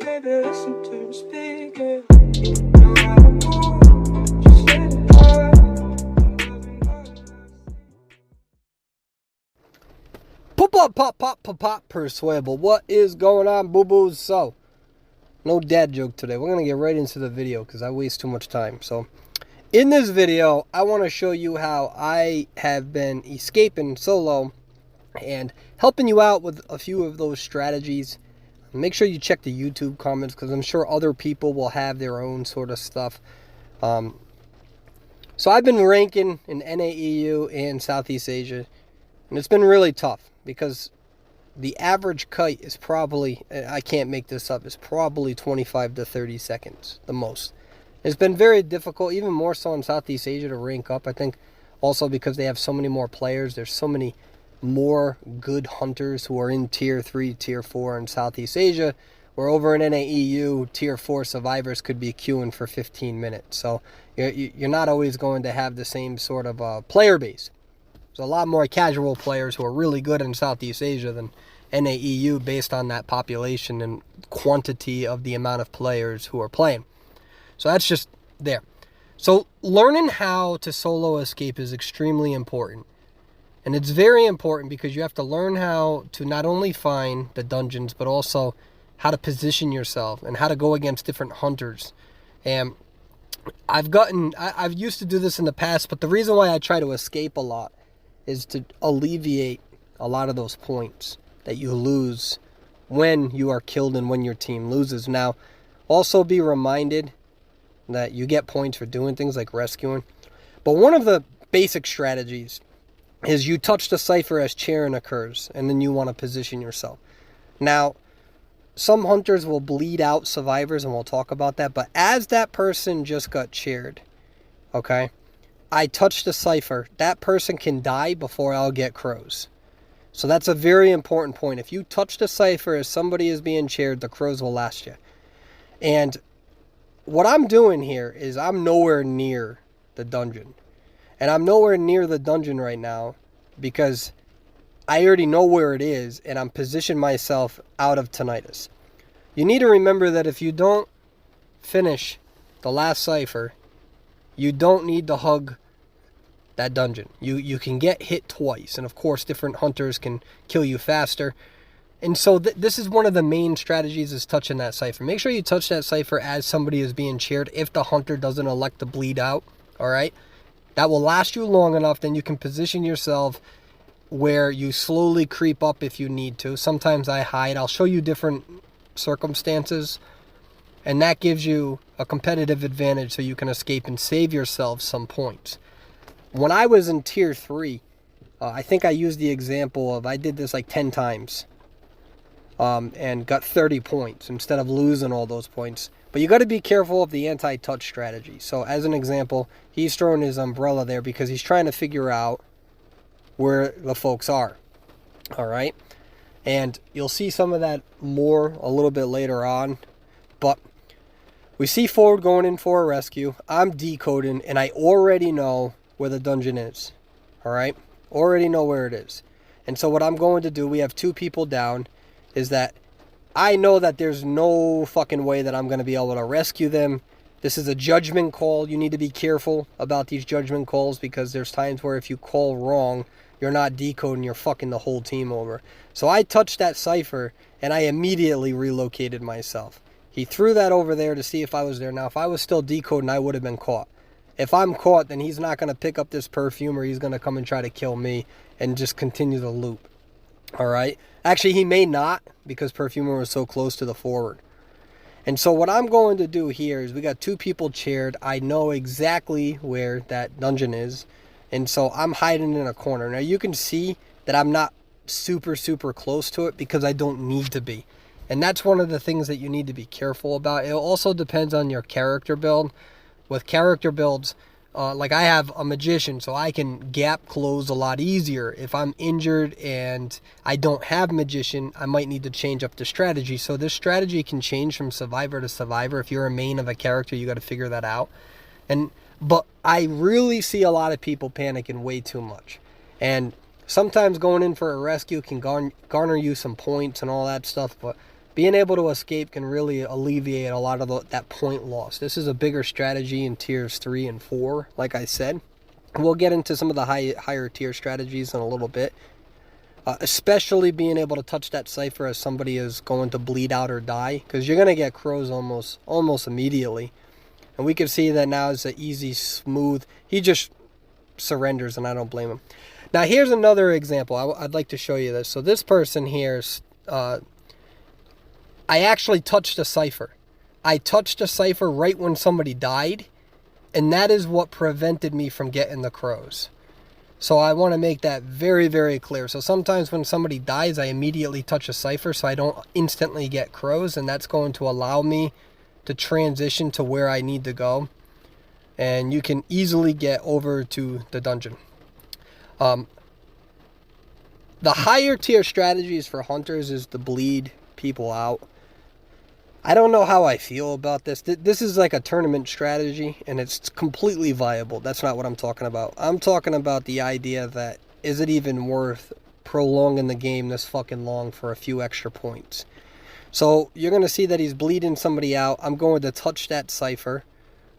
baby, listen to me speak, yeah. No matter what, just let it go. Pop, persuadable. What is going on, boo-boos? So, no dad joke today. We're going to get right into the video because I waste too much time. So, in this video, I want to show you how I have been escaping solo and helping you out with a few of those strategies. Make sure you check the YouTube comments because I'm sure other people will have their own sort of stuff. So I've been ranking in NAEU and Southeast Asia, and it's been really tough because the average kite is probably, I can't make this up, it's probably 25 to 30 seconds, the most. It's been very difficult, even more so in Southeast Asia, to rank up. I think also because they have so many more players. There's so many more good hunters who are in Tier 3, Tier 4 in Southeast Asia, where over in NAEU, Tier 4 survivors could be queuing for 15 minutes. So you're not always going to have the same sort of player base. There's a lot more casual players who are really good in Southeast Asia than NAEU based on that population and quantity of the amount of players who are playing. So that's just there. So learning how to solo escape is extremely important. And it's very important because you have to learn how to not only find the dungeons, but also how to position yourself and how to go against different hunters. And I've used to do this in the past, but the reason why I try to escape a lot is to alleviate a lot of those points that you lose when you are killed and when your team loses. Now, also be reminded that you get points for doing things like rescuing. But one of the basic strategies is you touch the cipher as cheering occurs, and then you want to position yourself. Now, some hunters will bleed out survivors, and we'll talk about that. But as that person just got cheered, okay, I touch the cipher, that person can die before I'll get crows. So that's a very important point. If you touch the cipher as somebody is being cheered, the crows will last you. And what I'm doing here is I'm nowhere near the dungeon. And I'm nowhere near the dungeon right now because I already know where it is and I'm positioned myself out of tinnitus. You need to remember that if you don't finish the last cipher, you don't need to hug that dungeon. You can get hit twice, and of course different hunters can kill you faster. And so this is one of the main strategies, is touching that cipher. Make sure you touch that cipher as somebody is being cheered if the hunter doesn't elect to bleed out. All right, that will last you long enough. Then you can position yourself where you slowly creep up if you need to. Sometimes I hide. I'll show you different circumstances, and that gives you a competitive advantage so you can escape and save yourself some points. When I was in Tier 3, I think I used the example of I did this like 10 times and got 30 points instead of losing all those points. But you got to be careful of the anti-touch strategy. So as an example, he's throwing his umbrella there because he's trying to figure out where the folks are. All right? And you'll see some of that more a little bit later on. But we see forward going in for a rescue. I'm decoding, and I already know where the dungeon is. All right? Already know where it is. And so what I'm going to do, we have 2 people down, is that I know that there's no fucking way that I'm going to be able to rescue them. This is a judgment call. You need to be careful about these judgment calls because there's times where if you call wrong, you're not decoding, you're fucking the whole team over. So I touched that cipher and I immediately relocated myself. He threw that over there to see if I was there. Now, if I was still decoding, I would have been caught. If I'm caught, then he's not going to pick up this perfume, or he's going to come and try to kill me and just continue the loop. All right? Actually, he may not because Perfumer was so close to the forward. And so what I'm going to do here is we got 2 people chaired. I know exactly where that dungeon is. And so I'm hiding in a corner. Now, you can see that I'm not super close to it because I don't need to be. And that's one of the things that you need to be careful about. It also depends on your character build. With character builds, like I have a magician, so I can gap close a lot easier. If I'm injured and I don't have magician, I might need to change up the strategy. So this strategy can change from survivor to survivor. If you're a main of a character, you got to figure that out. But I really see a lot of people panicking way too much. And sometimes going in for a rescue can garner you some points and all that stuff, but being able to escape can really alleviate a lot of that point loss. This is a bigger strategy in tiers 3 and 4, like I said. We'll get into some of the higher tier strategies in a little bit. Especially being able to touch that cipher as somebody is going to bleed out or die, because you're going to get crows almost immediately. And we can see that now it's an easy, smooth. He just surrenders, and I don't blame him. Now, here's another example. I'd like to show you this. So this person here, I actually touched a cipher. I touched a cipher right when somebody died, and that is what prevented me from getting the crows. So I want to make that very, very clear. So sometimes when somebody dies, I immediately touch a cipher so I don't instantly get crows, and that's going to allow me to transition to where I need to go. And you can easily get over to the dungeon. The higher tier strategies for hunters is to bleed people out. I don't know how I feel about this. This is like a tournament strategy, and it's completely viable. That's not what I'm talking about. I'm talking about the idea that, is it even worth prolonging the game this fucking long for a few extra points? So you're going to see that he's bleeding somebody out. I'm going to touch that cipher,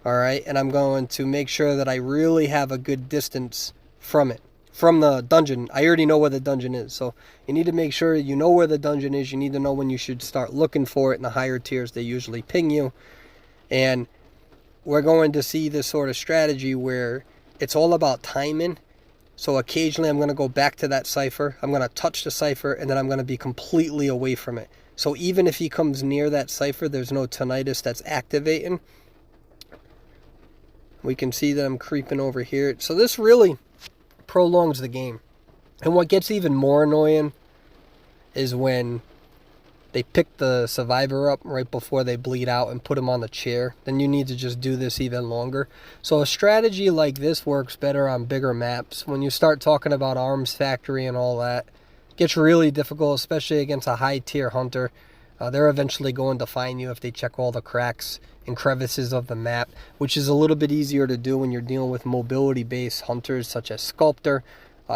all right? And I'm going to make sure that I really have a good distance from it. From the dungeon. I already know where the dungeon is, so you need to make sure you know where the dungeon is. You need to know when you should start looking for it. In the higher tiers, they usually ping you, and we're going to see this sort of strategy where it's all about timing. So occasionally I'm going to go back to that cipher, I'm going to touch the cipher, and then I'm going to be completely away from it. So even if he comes near that cipher, there's no tinnitus that's activating. We can see that I'm creeping over here. So this really prolongs the game. And what gets even more annoying is when they pick the survivor up right before they bleed out and put him on the chair. Then you need to just do this even longer. So a strategy like this works better on bigger maps. When you start talking about Arms Factory and all that, it gets really difficult, especially against a high tier hunter. They're eventually going to find you if they check all the cracks and crevices of the map, which is a little bit easier to do when you're dealing with mobility-based hunters such as Sculptor.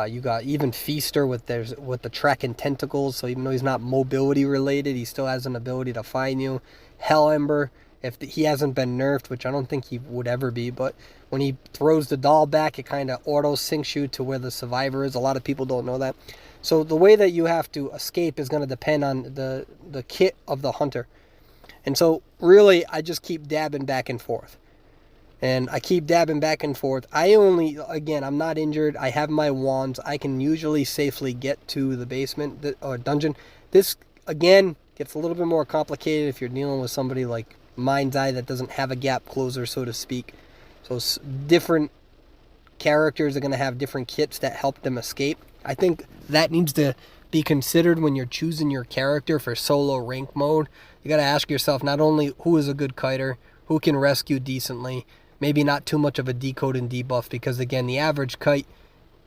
You got even Feaster with the tracking tentacles, so even though he's not mobility related, he still has an ability to find you. Hell Ember, he hasn't been nerfed, which I don't think he would ever be, but when he throws the doll back, it kind of auto syncs you to where the survivor is. A lot of people don't know that. So the way that you have to escape is going to depend on the kit of the hunter. And so really, I just keep dabbing back and forth. And I keep dabbing back and forth. Again, I'm not injured. I have my wands. I can usually safely get to the basement or dungeon. This, again, gets a little bit more complicated if you're dealing with somebody like Mind's Eye that doesn't have a gap closer, so to speak. So different characters are going to have different kits that help them escape. I think that needs to be considered when you're choosing your character for solo rank mode. You got to ask yourself not only who is a good kiter, who can rescue decently, maybe not too much of a decode and debuff, because again, the average kite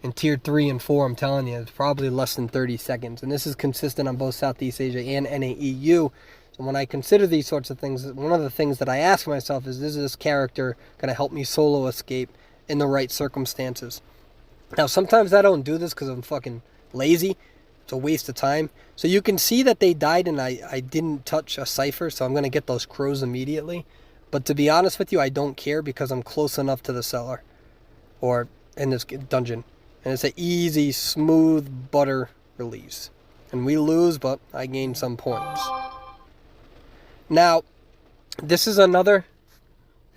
in tier 3 and 4, I'm telling you, is probably less than 30 seconds. And this is consistent on both Southeast Asia and NAEU. So when I consider these sorts of things, one of the things that I ask myself is this character going to help me solo escape in the right circumstances? Now, sometimes I don't do this because I'm fucking lazy. It's a waste of time. So you can see that they died and I didn't touch a cipher, so I'm going to get those crows immediately. But to be honest with you, I don't care because I'm close enough to the cellar or in this dungeon. And it's an easy, smooth butter release. And we lose, but I gain some points. Now, this is another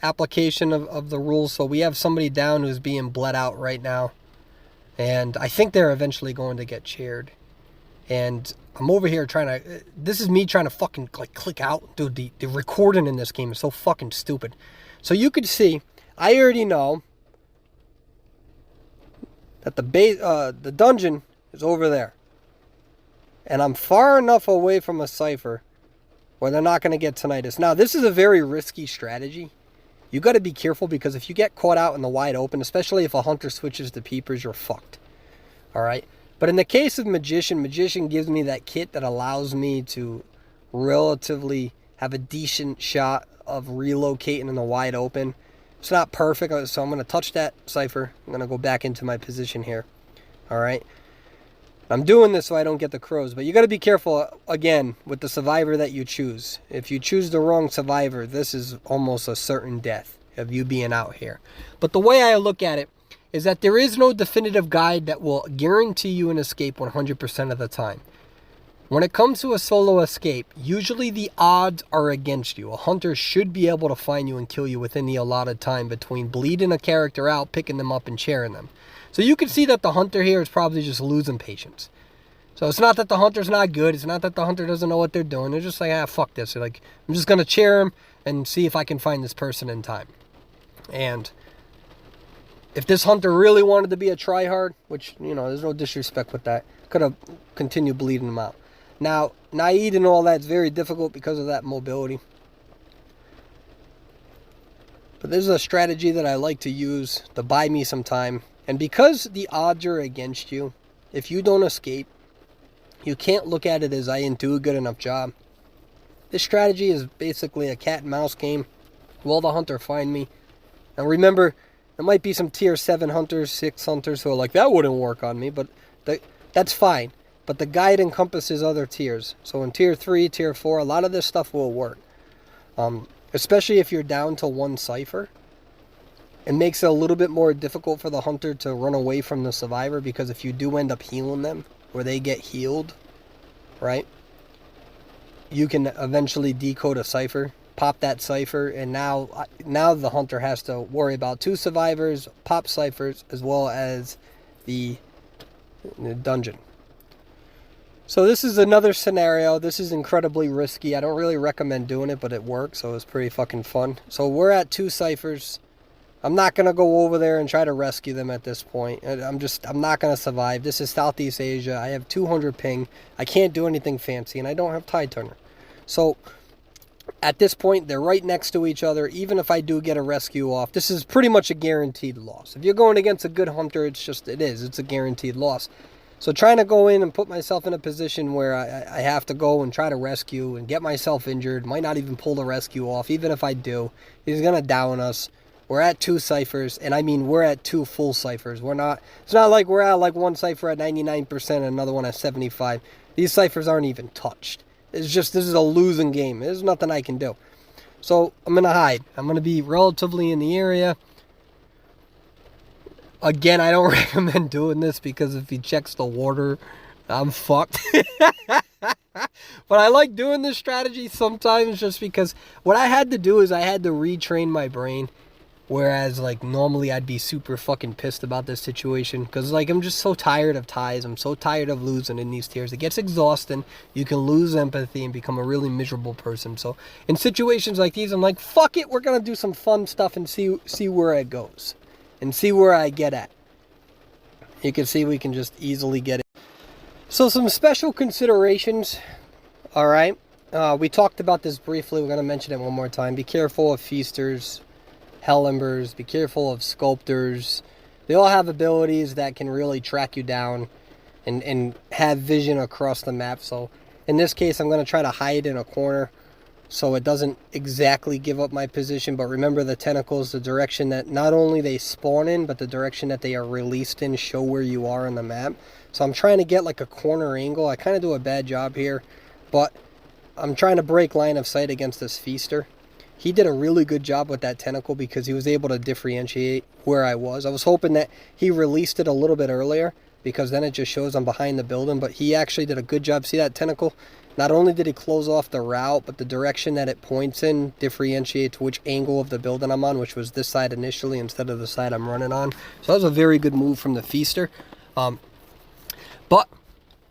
application of the rules. So we have somebody down who's being bled out right now. And I think they're eventually going to get cheered. And I'm over here trying to... This is me trying to fucking click out. Dude, the recording in this game is so fucking stupid. So you could see, I already know that the dungeon is over there. And I'm far enough away from a cipher where they're not going to get tinnitus. Now, this is a very risky strategy. You got to be careful because if you get caught out in the wide open, especially if a hunter switches to peepers, you're fucked. All right? But in the case of Magician gives me that kit that allows me to relatively have a decent shot of relocating in the wide open. It's not perfect, so I'm going to touch that cipher. I'm going to go back into my position here. All right? I'm doing this so I don't get the crows, but you got to be careful, again, with the survivor that you choose. If you choose the wrong survivor, this is almost a certain death of you being out here. But the way I look at it is that there is no definitive guide that will guarantee you an escape 100% of the time. When it comes to a solo escape, usually the odds are against you. A hunter should be able to find you and kill you within the allotted time between bleeding a character out, picking them up, and sharing them. So you can see that the hunter here is probably just losing patience. So it's not that the hunter's not good. It's not that the hunter doesn't know what they're doing. They're just like, fuck this. They're like, I'm just going to chair him and see if I can find this person in time. And if this hunter really wanted to be a tryhard, which, there's no disrespect with that, could have continued bleeding them out. Now, Naid and all that's very difficult because of that mobility. But there's a strategy that I like to use to buy me some time. And because the odds are against you, if you don't escape, you can't look at it as I didn't do a good enough job. This strategy is basically a cat and mouse game. Will the hunter find me? Now remember, there might be some tier 7 hunters, 6 hunters who are like, that wouldn't work on me, but that's fine. But the guide encompasses other tiers. So in tier 3, tier 4, a lot of this stuff will work. Especially if you're down to 1 cipher. It makes it a little bit more difficult for the hunter to run away from the survivor, because if you do end up healing them, or they get healed, right, you can eventually decode a cipher, pop that cipher, and now the hunter has to worry about 2 survivors, pop ciphers, as well as the dungeon. So this is another scenario. This is incredibly risky. I don't really recommend doing it, but it works, so it's pretty fucking fun. So we're at 2 ciphers. I'm not going to go over there and try to rescue them at this point. I'm not going to survive. This is Southeast Asia. I have 200 ping. I can't do anything fancy, and I don't have Tide Turner. So at this point, they're right next to each other. Even if I do get a rescue off, this is pretty much a guaranteed loss. If you're going against a good hunter, it's a guaranteed loss. So trying to go in and put myself in a position where I have to go and try to rescue and get myself injured, might not even pull the rescue off. Even if I do, he's going to down us. We're at 2 ciphers, and I mean we're at 2 full ciphers. It's not like we're at like 1 cipher at 99% and another one at 75. These ciphers aren't even touched. It's just, this is a losing game. There's nothing I can do. So I'm going to hide. I'm going to be relatively in the area. Again, I don't recommend doing this because if he checks the water, I'm fucked. But I like doing this strategy sometimes just because what I had to do is I had to retrain my brain. Whereas, like, normally I'd be super fucking pissed about this situation. Because, like, I'm just so tired of ties. I'm so tired of losing in these tiers. It gets exhausting. You can lose empathy and become a really miserable person. So, in situations like these, I'm like, fuck it. We're going to do some fun stuff and see where it goes. And see where I get at. You can see we can just easily get it. So, some special considerations. Alright. We talked about this briefly. We're going to mention it one more time. Be careful of feasters. Hell Embers, be careful of Sculptors. They all have abilities that can really track you down and have vision across the map. So in this case, I'm going to try to hide in a corner so it doesn't exactly give up my position. But remember, the tentacles, the direction that not only they spawn in, but the direction that they are released in show where you are on the map. So I'm trying to get like a corner angle. I kind of do a bad job here, but I'm trying to break line of sight against this Feaster. He did a really good job with that tentacle because he was able to differentiate where I was. I was hoping that he released it a little bit earlier because then it just shows I'm behind the building. But he actually did a good job. See that tentacle? Not only did he close off the route, but the direction that it points in differentiates which angle of the building I'm on, which was this side initially instead of the side I'm running on. So that was a very good move from the Feaster. But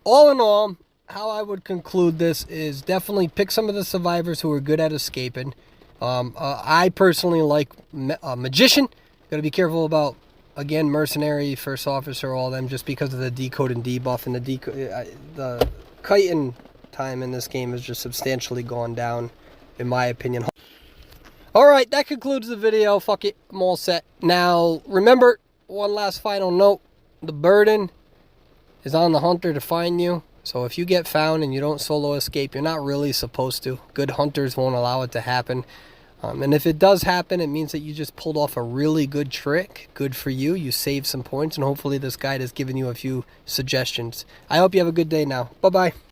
all in all, how I would conclude this is definitely pick some of the survivors who are good at escaping. I personally like Magician. Got to be careful about, again, Mercenary, First Officer, all them, just because of the decode and debuff. And the kiting time in this game has just substantially gone down, in my opinion. Alright, that concludes the video. Fuck it, I'm all set. Now, remember, one last final note. The burden is on the hunter to find you. So if you get found and you don't solo escape, you're not really supposed to. Good hunters won't allow it to happen. And if it does happen, it means that you just pulled off a really good trick. Good for you. You saved some points, and hopefully this guide has given you a few suggestions. I hope you have a good day now. Bye-bye.